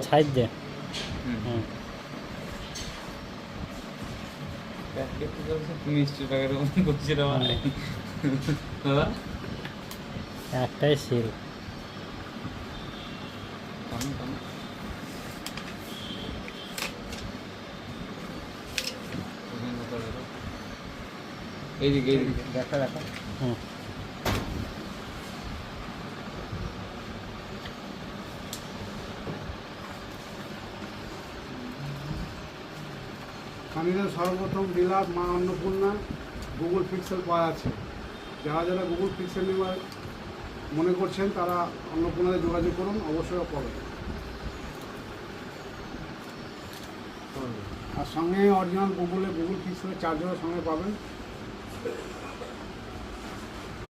Side দে। মিষ্টি প্যাকেটের মধ্যে করছি রে ভাই দাদা। একটাই সিল। এইদিকে এইদিকে দেখা দেখা। হুম। খানিদের সর্বপ্রথম ডিলার মা অন্নপূর্ণা গুগল পিক্সেল পাওয়া আছে। যারা যারা গুগল পিক্সেল নেওয়ার মনে করছেন তারা অন্নপূর্ণাতে যোগাযোগ করুন, অবশ্যই পাবেন। আর সঙ্গে অরিজিনাল গুগল পিক্সেলের চার্জারও সঙ্গে পাবেন।